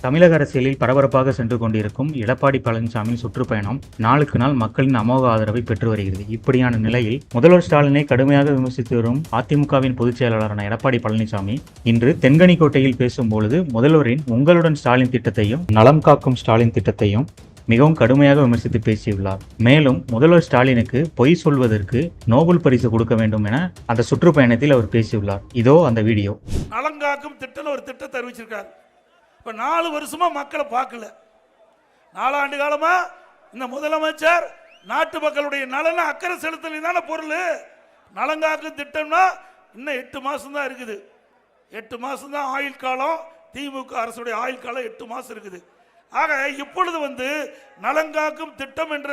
தமிழக அரசியலில் பரபரப்பாக சென்று கொண்டிருக்கும் எடப்பாடி பழனிசாமியின் சுற்றுப்பயணம் நாளுக்கு நாள் மக்களின் அமோக ஆதரவை பெற்று வருகிறது. இப்படியான நிலையில் முதல்வர் ஸ்டாலினை கடுமையாக விமர்சித்து வரும் அதிமுகவின் பொதுச் செயலாளரான எடப்பாடி பழனிசாமி இன்று தென்கனிக்கோட்டையில் பேசும்பொழுது முதல்வரின் உங்களுடன் ஸ்டாலின் திட்டத்தையும் நலம் காக்கும் ஸ்டாலின் திட்டத்தையும் மிகவும் கடுமையாக விமர்சித்து பேசியுள்ளார். மேலும் முதல்வர் ஸ்டாலினுக்கு பொய் சொல்வதற்கு நோபல் பரிசு கொடுக்க வேண்டும் என அந்த சுற்றுப்பயணத்தில் அவர் பேசியுள்ளார். இதோ அந்த வீடியோ. நலங்காக்கும் திட்டம் ஒரு திட்டத்தை அறிவிச்சிருக்காரு. இப்போ 4 வருஷமா மக்களை பார்க்கல. 4 ஆண்டு காலமா இந்த முதலமைச்சர் நாட்டு மக்களுடைய நலன அக்கறை செலுத்தலை தானே பொருள். நலங்காக்கும் திட்டம்னா இன்னும் 8 மாசம் தான் இருக்குது. 8 மாசம் தான் ஆயுள் காலம். திமுக அரசுடைய ஆயுள் காலம் 8 மாசம் இருக்குது. ஆக இப்பொழுது நலங்காக்கும் திட்டம் என்ற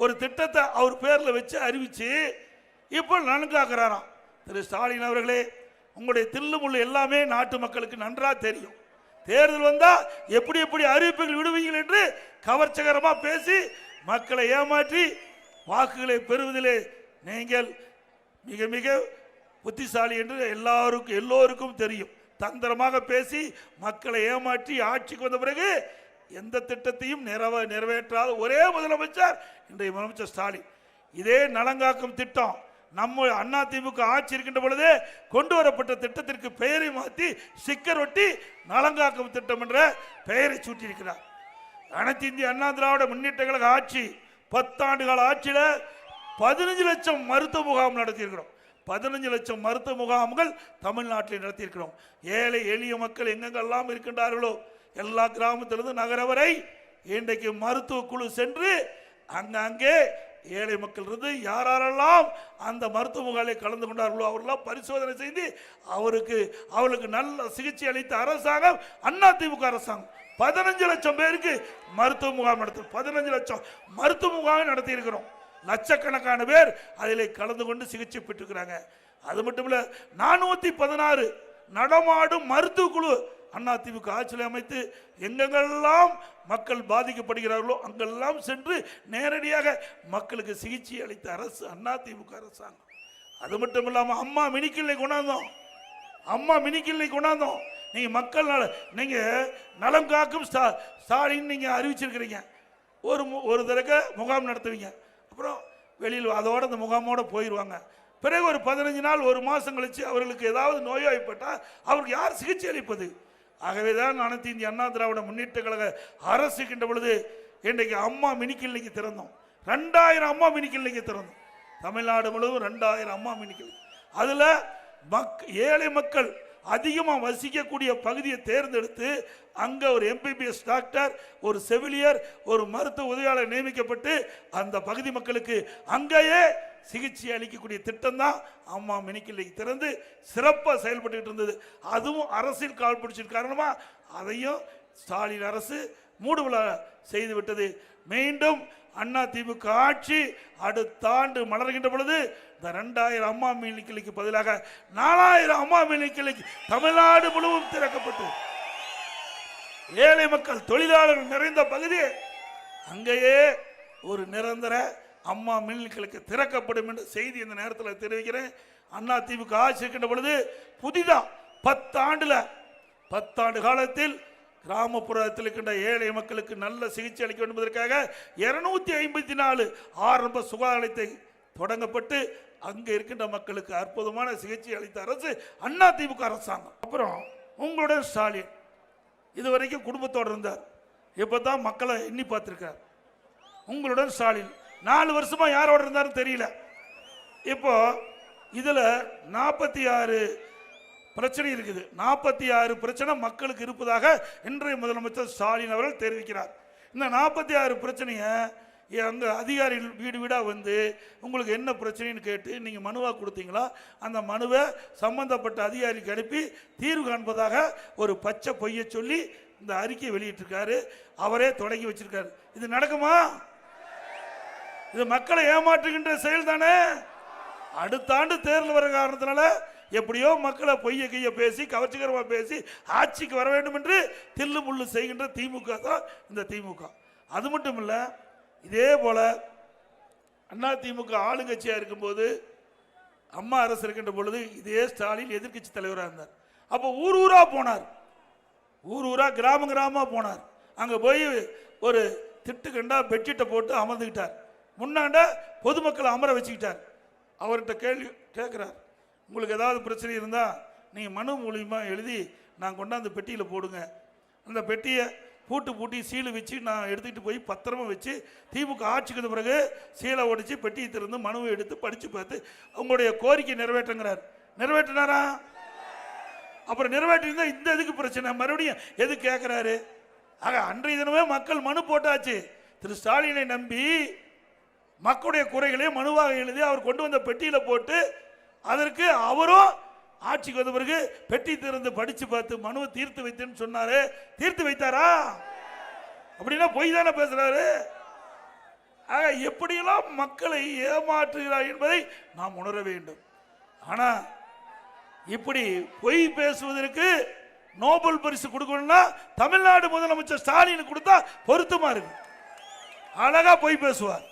ஒரு திட்டத்தை அவர் பேர்ல வச்சு அறிவிச்சு இப்போ நலங்காக்குறாராம். திரு ஸ்டாலின் அவர்களே, உங்களுடைய தில்லுமுள்ளு எல்லாமே நாட்டு மக்களுக்கு நன்றா தெரியும். தேர்தல் வந்தா எப்படி எப்படி அறிவிப்புகள் விடுவீங்கள் என்று கவர்ச்சிகரமா பேசி மக்களை ஏமாற்றி வாக்குகளை பெறுவதிலே நீங்கள் மிக மிக புத்திசாலி என்று எல்லோருக்கும் தெரியும். தந்திரமாக பேசி மக்களை ஏமாற்றி ஆட்சிக்கு வந்த பிறகு எந்த திட்டத்தையும் நிறைவேற்றாத ஒரே முதலமைச்சர் இன்றைய முதலமைச்சர் ஸ்டாலின். இதே நலங்காக்கும் திட்டம் நம்ம அண்ணா திமுக ஆட்சி இருக்கின்ற பொழுதே கொண்டு வரப்பட்ட திட்டத்திற்கு பெயரை மாற்றி ஸ்டிக்கர் ஒட்டி நலங்காக்கும் திட்டம் என்ற பெயரை சூட்டியிருக்கிறார். அனைத்து இந்திய அண்ணா திராவிட முன்னேற்ற கழக ஆட்சி 10 ஆண்டு கால ஆட்சியில் 15 லட்சம் மருத்துவ முகாம் நடத்தியிருக்கிறோம். 15 லட்சம் மருத்துவ முகாம்கள் தமிழ்நாட்டில் நடத்தியிருக்கிறோம். ஏழை எளிய மக்கள் எங்கெங்கெல்லாம் இருக்கின்றார்களோ எல்லா கிராமத்திலிருந்து நகர வரை இன்றைக்கு மருத்துவ குழு சென்று அங்கே ஏழை மக்கள் இருந்து யாரெல்லாம் அந்த மருத்துவ முகாமில் கலந்து கொண்டார்களோ அவர்களெல்லாம் பரிசோதனை செய்து அவர்களுக்கு நல்ல சிகிச்சை அளித்த அரசாங்கம் அண்ணா திமுக அரசாங்கம். 15 லட்சம் பேருக்கு மருத்துவ முகாம் நடத்தும். 15 லட்சம் மருத்துவ முகாம் நடத்தி இருக்கிறோம். லட்சக்கணக்கான பேர் அதில் கலந்து கொண்டு சிகிச்சை பெற்றுக்கிறாங்க. அது மட்டும் இல்ல, 416 நடமாடும் மருத்துவ குழு அண்ணா திமுக ஆட்சியில் அமைத்து எங்கெங்கெல்லாம் மக்கள் பாதிக்கப்படுகிறார்களோ அங்கெல்லாம் சென்று நேரடியாக மக்களுக்கு சிகிச்சை அளித்த அரசு அண்ணா திமுக அரசாங்கம். அது மட்டும் இல்லாமல் அம்மா மினிக்கிள்ளை கொண்டாந்தோம். நீங்கள் மக்கள் நீங்கள் நலம் காக்கும் ஸ்டாலின் நீங்கள் அறிவிச்சிருக்கிறீங்க. ஒரு தடவை முகாம் நடத்துவீங்க, அப்புறம் வெளியில் அதோட அந்த முகாமோட போயிடுவாங்க. பிறகு ஒரு 15 நாள் 1 மாதம் கழிச்சு அவர்களுக்கு ஏதாவது நோய்வாய்ப்பட்டால் அவருக்கு யார் சிகிச்சை அளிப்பது? ஆகவேதான் அனைத்து இந்திய அண்ணா திராவிட முன்னேற்ற கழக அரசு இருக்கின்ற பொழுது இன்றைக்கு அம்மா மினிக்கிளினிக்கு திறந்தோம். 2000 அம்மா மினிக்கிளினிக்கு திறந்தோம். தமிழ்நாடு முழுவதும் 2000 அம்மா மினிக்கிளினிக். அதில் ஏழை மக்கள் அதிகமாக வசிக்கக்கூடிய பகுதியை தேர்ந்தெடுத்து அங்கே ஒரு எம்பிபிஎஸ் டாக்டர், ஒரு செவிலியர், ஒரு மருத்துவ உதவியாளர் நியமிக்கப்பட்டு அந்த பகுதி மக்களுக்கு அங்கேயே சிகிச்சை அளிக்கக்கூடிய திட்டம் தான் அம்மா மினிக்கிளினிக் திறந்து சிறப்பாக செயல்பட்டு இருந்தது. அதுவும் அரசியல் கால் பிடிச்சது காரணமாக அதையும் ஸ்டாலின் அரசு மூடுவிழா செய்து விட்டது. மீண்டும் அண்ணா திமுக ஆட்சி அடுத்த ஆண்டு மலர்கின்ற பொழுது இந்த 2000 அம்மா மினிக்கிளினிக்கு பதிலாக 4000 அம்மா மினிக்கிளினிக் தமிழ்நாடு முழுவதும் திறக்கப்பட்டு ஏழை மக்கள் தொழிலாளர்கள் நிறைந்த பகுதி அங்கேயே ஒரு நிரந்தர அம்மா மினிக்கிளினிக் திறக்கப்படும் என்ற செய்தி இந்த நேரத்தில் தெரிவிக்கிறேன். அண்ணா திமுக ஆட்சி இருக்கின்ற பொழுது புதிதாக 10 ஆண்டு காலத்தில் கிராமப்புறத்தில் இருக்கின்ற ஏழை மக்களுக்கு நல்ல சிகிச்சை அளிக்க வேண்டும் என்பதற்காக 254 ஆரம்ப சுகாதார நிலையத்தை தொடங்கப்பட்டு அங்கே இருக்கின்ற மக்களுக்கு அற்புதமான சிகிச்சை அளித்த அரசு அண்ணா திமுக அரசாங்கம். அப்புறம் உங்களுடன் ஸ்டாலின் இதுவரைக்கும் குடும்பத்தோடு இருந்தார். இப்பதான் மக்களை எண்ணி பார்த்திருக்கார். உங்களுடன் ஸ்டாலின் 4 வருஷமா யாரோட இருந்தாலும் தெரியல. இப்போ இதுல 46 பிரச்சனை இருக்குது. 46 பிரச்சனை மக்களுக்கு இருப்பதாக இன்றைய முதலமைச்சர் ஸ்டாலின் அவர்கள் தெரிவிக்கிறார். இந்த 46 பிரச்சனையை அங்கே அதிகாரிகள் வீடு வீடாக வந்து உங்களுக்கு என்ன பிரச்சனைன்னு கேட்டு நீங்கள் மனுவாக கொடுத்தீங்களா? அந்த மனுவை சம்பந்தப்பட்ட அதிகாரிக்கு அனுப்பி தீர்வு காண்பதாக ஒரு பச்சை பொய்யை சொல்லி இந்த அறிக்கையை வெளியிட்டிருக்காரு. அவரே தொடங்கி வச்சிருக்காரு. இது நடக்குமா? இது மக்களை ஏமாற்றுகின்ற செயல் தானே. அடுத்த ஆண்டு தேர்தல் வர காரணத்தினால எப்படியோ மக்களை பொய்ய கையை பேசி கவர்ச்சிகரமாக பேசி ஆட்சிக்கு வர வேண்டும் என்று தில்லு முள்ளு செய்கின்ற திமுக தான் இந்த திமுக. அது மட்டும் இல்லை, இதே போல அண்ணா திமுக ஆளுங்கட்சியாக இருக்கும்போது அம்மா அரசு இருக்கின்ற பொழுது இதே ஸ்டாலின் எதிர்கட்சி தலைவராக இருந்தார். அப்போ ஊர் ஊரா போனார். ஊர் ஊரா கிராம கிராமமா போனார். அங்க போய் ஒரு திட்டு கண்டா பெட்ஷீட்டை போட்டு அமர்ந்துக்கிட்டார். முன்னாண்ட பொதுமக்களை அமர வச்சுக்கிட்டார். அவர்கிட்ட கேள்வி கேட்குறார், உங்களுக்கு ஏதாவது பிரச்சனை இருந்தால் நீங்கள் மனு மூலியமா எழுதி நான் கொண்டாந்து பெட்டியில் போடுங்க. அந்த பெட்டியை பூட்டி சீலை வச்சு நான் எடுத்துக்கிட்டு போய் பத்திரமா வச்சு திமுக ஆட்சிக்கு வந்த பிறகு சீலை ஒடிச்சு பெட்டியை திறந்து மனுவை எடுத்து படித்து பார்த்து உங்களுடைய கோரிக்கை நிறைவேற்றுங்கிறார். நிறைவேற்றினாரா? அப்புறம் நிறைவேற்றிருந்தா இந்த எதுக்கு பிரச்சனை, மறுபடியும் எது கேட்குறாரு? ஆக அன்றைய தினமே மக்கள் மனு போட்டாச்சு. திரு ஸ்டாலினை நம்பி மக்களுடைய குறைகளை மனுவாக எழுதி அவர் கொண்டு வந்த பெட்டியில் போட்டு அதற்கு அவரும் ஆட்சிக்கு வந்த பிறகு பெட்டி திறந்து படிச்சு பார்த்து மனுவை தீர்த்து வைத்தேன்னு சொன்னாரு. தீர்த்து வைத்தாரா? அப்படின்னா பொய் தானே பேசுறாரு. ஆக எப்படியெல்லாம் மக்களை ஏமாற்றுகிறார் என்பதை நாம் உணர வேண்டும். ஆனா இப்படி பொய் பேசுவதற்கு நோபல் பரிசு கொடுக்கணும்னா தமிழ்நாடு முதலமைச்சர் ஸ்டாலின் கொடுத்தா பொருத்தமா இருக்கு. அழகா பொய் பேசுவார்.